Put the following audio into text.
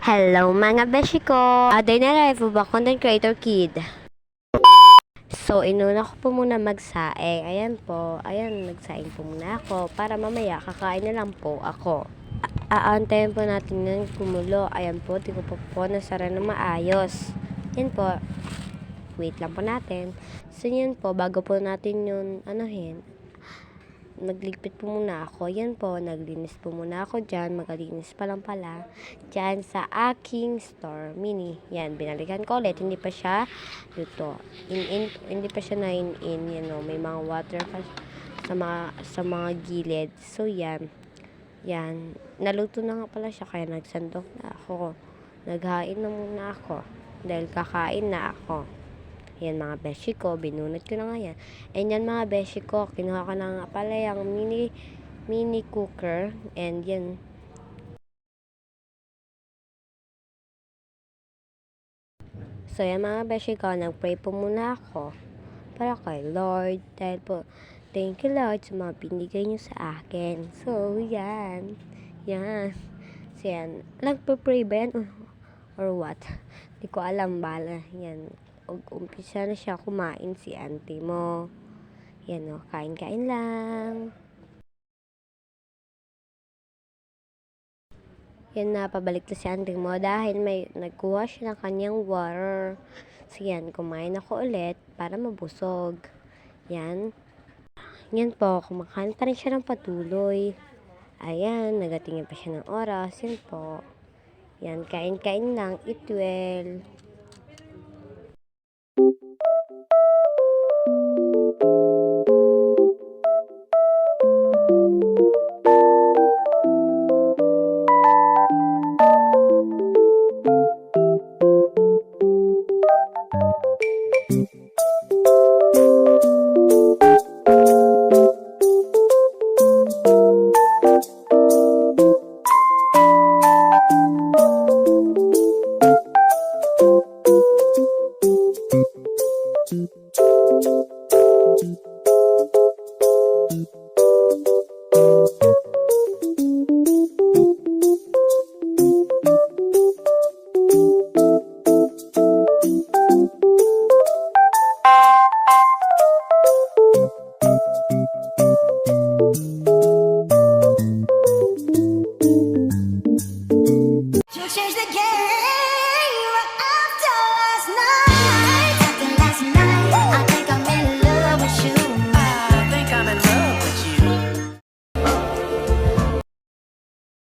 Hello mga beshi ko! Day na live ba content creator kid? So, inuna ko po muna magsaing. Ayan po. Ayan, nagsaing po muna ako para mamaya kakain na lang po ako. Aantayin po natin yun kumulo. Ayan po, di ko po nasara na maayos. Yan po. Wait lang po natin. So, yun po, bago po natin yun, nagligpit po muna ako. Yan po, naglinis po muna ako dyan. Magalinis pa lang pala. Dyan sa aking store. Mini. Yan, binalikan ko ulit. Hindi pa siya luto. Hindi pa siya na-in. Yan o, may mga water pa sa mga gilid. So, yan. Yan. Naluto na nga pala siya. Kaya nagsandok na ako. Naghain na muna ako. Dahil kakain na ako. Yan mga beshi ko, binunot ko na nga yan. And yan mga beshi ko, kinuha ko na nga pala yung mini cooker. And yan. So yan mga beshi ko, nagpray po muna ako para kay Lord. Dahil po, thank you Lord sa mga binigay niyo sa akin. So yan. Yan. So yan. Nagpa-pray ba yan? Or what? Di ko alam bala. Yan. Umpisa na siya kumain si auntie mo. Yan o, kain-kain lang. Yan na, pabalik na si auntie mo dahil may nagkuha siya ng kanyang water. So yan, kumain ako ulit para mabusog. Yan. Yan po, kumakain pa rin siya ng patuloy. Ayan, nagatingin pa siya ng oras. Yan po. Yan, kain-kain lang. Eat well.